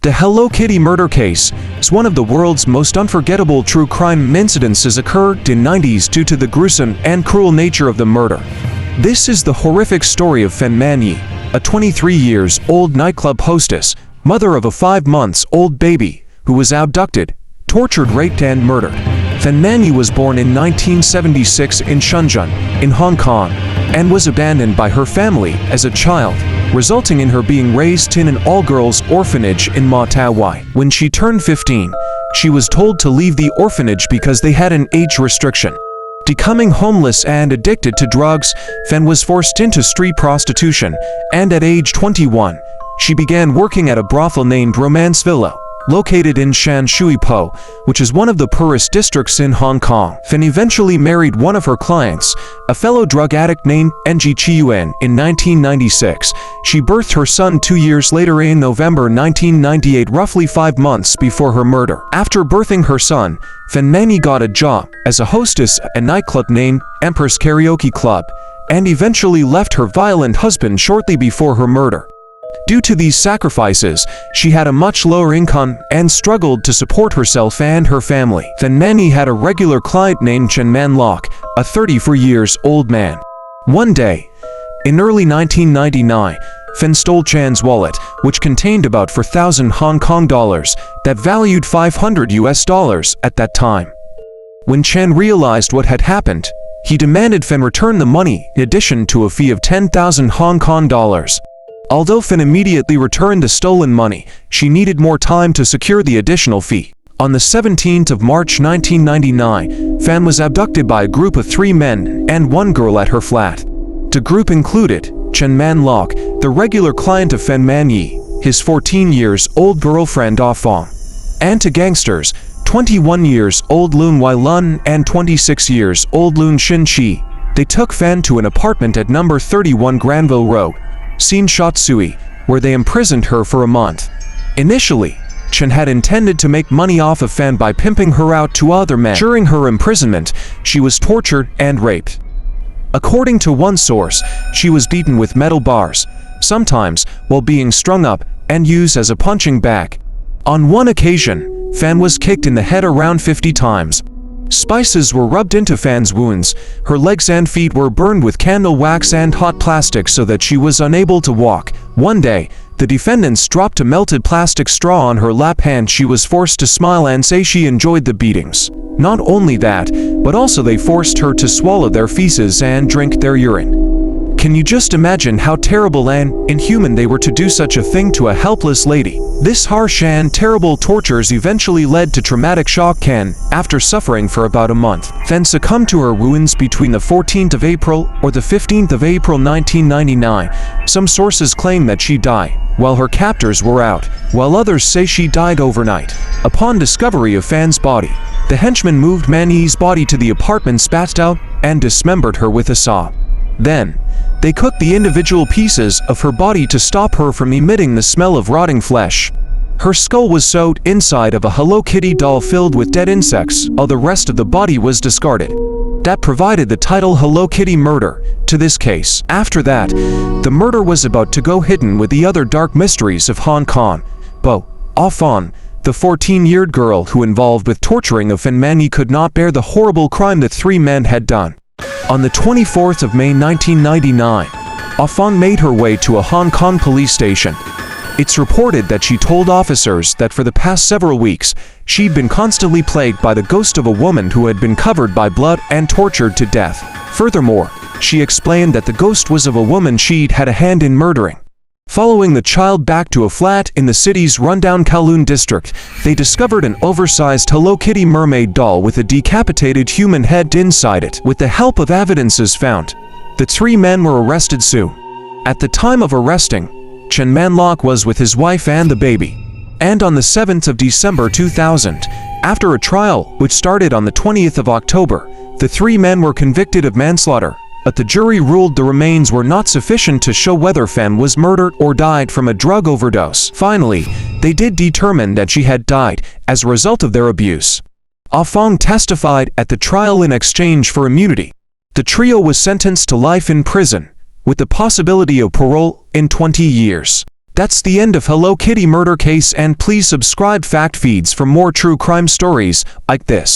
The Hello Kitty murder case is one of the world's most unforgettable true crime incidences occurred in the 90s due to the gruesome and cruel nature of the murder. This is the horrific story of Fan Man-yi, a 23-years-old nightclub hostess, mother of a 5-month-old baby, who was abducted, tortured, raped, and murdered. Fan Man-yi was born in 1976 in Shenzhen, in Hong Kong, and was abandoned by her family as a child, resulting in her being raised in an all-girls orphanage in Ma Tau Wai. When she turned 15, she was told to leave the orphanage because they had an age restriction. Becoming homeless and addicted to drugs, Fan was forced into street prostitution, and at age 21, she began working at a brothel named Romance Villa, located in Shan Shui Po, which is one of the poorest districts in Hong Kong. Fan eventually married one of her clients, a fellow drug addict named Ng Chiyuan, in 1996. She birthed her son 2 years later in November 1998, roughly 5 months before her murder. After birthing her son, Fan Man-yi got a job as a hostess at a nightclub named Empress Karaoke Club, and eventually left her violent husband shortly before her murder. Due to these sacrifices, she had a much lower income and struggled to support herself and her family. Fan Man-yi had a regular client named Chen Man-lok, a 34-years-old man. One day, in early 1999, Fan stole Chan's wallet, which contained about 4,000 Hong Kong dollars, that valued $500 at that time. When Chan realized what had happened, he demanded Fan return the money in addition to a fee of 10,000 Hong Kong dollars. Although Fan immediately returned the stolen money, she needed more time to secure the additional fee. On the 17th of March 1999, Fan was abducted by a group of 3 men and 1 girl at her flat. The group included Chen Man-lok, the regular client of Fan Man-yi, his 14-years-old girlfriend Ah Fong, and 2 gangsters, 21-years-old Lun Wai Lun and 26-years-old Lun Shin Chi. They took Fan to an apartment at number 31 Granville Road, Sin Shat Sui, where they imprisoned her for a month. Initially, Chen had intended to make money off of Fan by pimping her out to other men. During her imprisonment, she was tortured and raped. According to one source, she was beaten with metal bars, sometimes while being strung up and used as a punching bag. On one occasion, Fan was kicked in the head around 50 times. Spices were rubbed into Fan's wounds, her legs and feet were burned with candle wax and hot plastic so that she was unable to walk. One day, the defendants dropped a melted plastic straw on her lap and she was forced to smile and say she enjoyed the beatings. Not only that, but also they forced her to swallow their feces and drink their urine. Can you just imagine how terrible and inhuman they were to do such a thing to a helpless lady? This harsh and terrible tortures eventually led to traumatic shock and, after suffering for about a month, Fan succumbed to her wounds between the 14th of April or the 15th of April 1999. Some sources claim that she died while her captors were out, while others say she died overnight. Upon discovery of Fan's body, the henchmen moved Man-yi's body to the apartment, spat out, and dismembered her with a saw. Then, they cooked the individual pieces of her body to stop her from emitting the smell of rotting flesh. Her skull was sewed inside of a Hello Kitty doll filled with dead insects, while the rest of the body was discarded. That provided the title Hello Kitty Murder to this case. After that, the murder was about to go hidden with the other dark mysteries of Hong Kong. But Ah Fong, the 14-year-old girl who involved with torturing of Fan Man-yi, could not bear the horrible crime that 3 men had done. On the 24th of May 1999, Ah Fong made her way to a Hong Kong police station. It's reported that she told officers that for the past several weeks, she'd been constantly plagued by the ghost of a woman who had been covered by blood and tortured to death. Furthermore, she explained that the ghost was of a woman she'd had a hand in murdering. Following the child back to a flat in the city's rundown Kowloon district, they discovered an oversized Hello Kitty mermaid doll with a decapitated human head inside it. With the help of evidences found, the 3 men were arrested soon. At the time of arresting, Chen Man-lok was with his wife and the baby. And on the 7th of December 2000, after a trial which started on the 20th of October, the 3 men were convicted of manslaughter. But the jury ruled the remains were not sufficient to show whether Fan was murdered or died from a drug overdose. Finally, they did determine that she had died as a result of their abuse. Ah Fong testified at the trial in exchange for immunity. The trio was sentenced to life in prison, with the possibility of parole in 20 years. That's the end of Hello Kitty murder case, and please subscribe Fact Feeds for more true crime stories like this.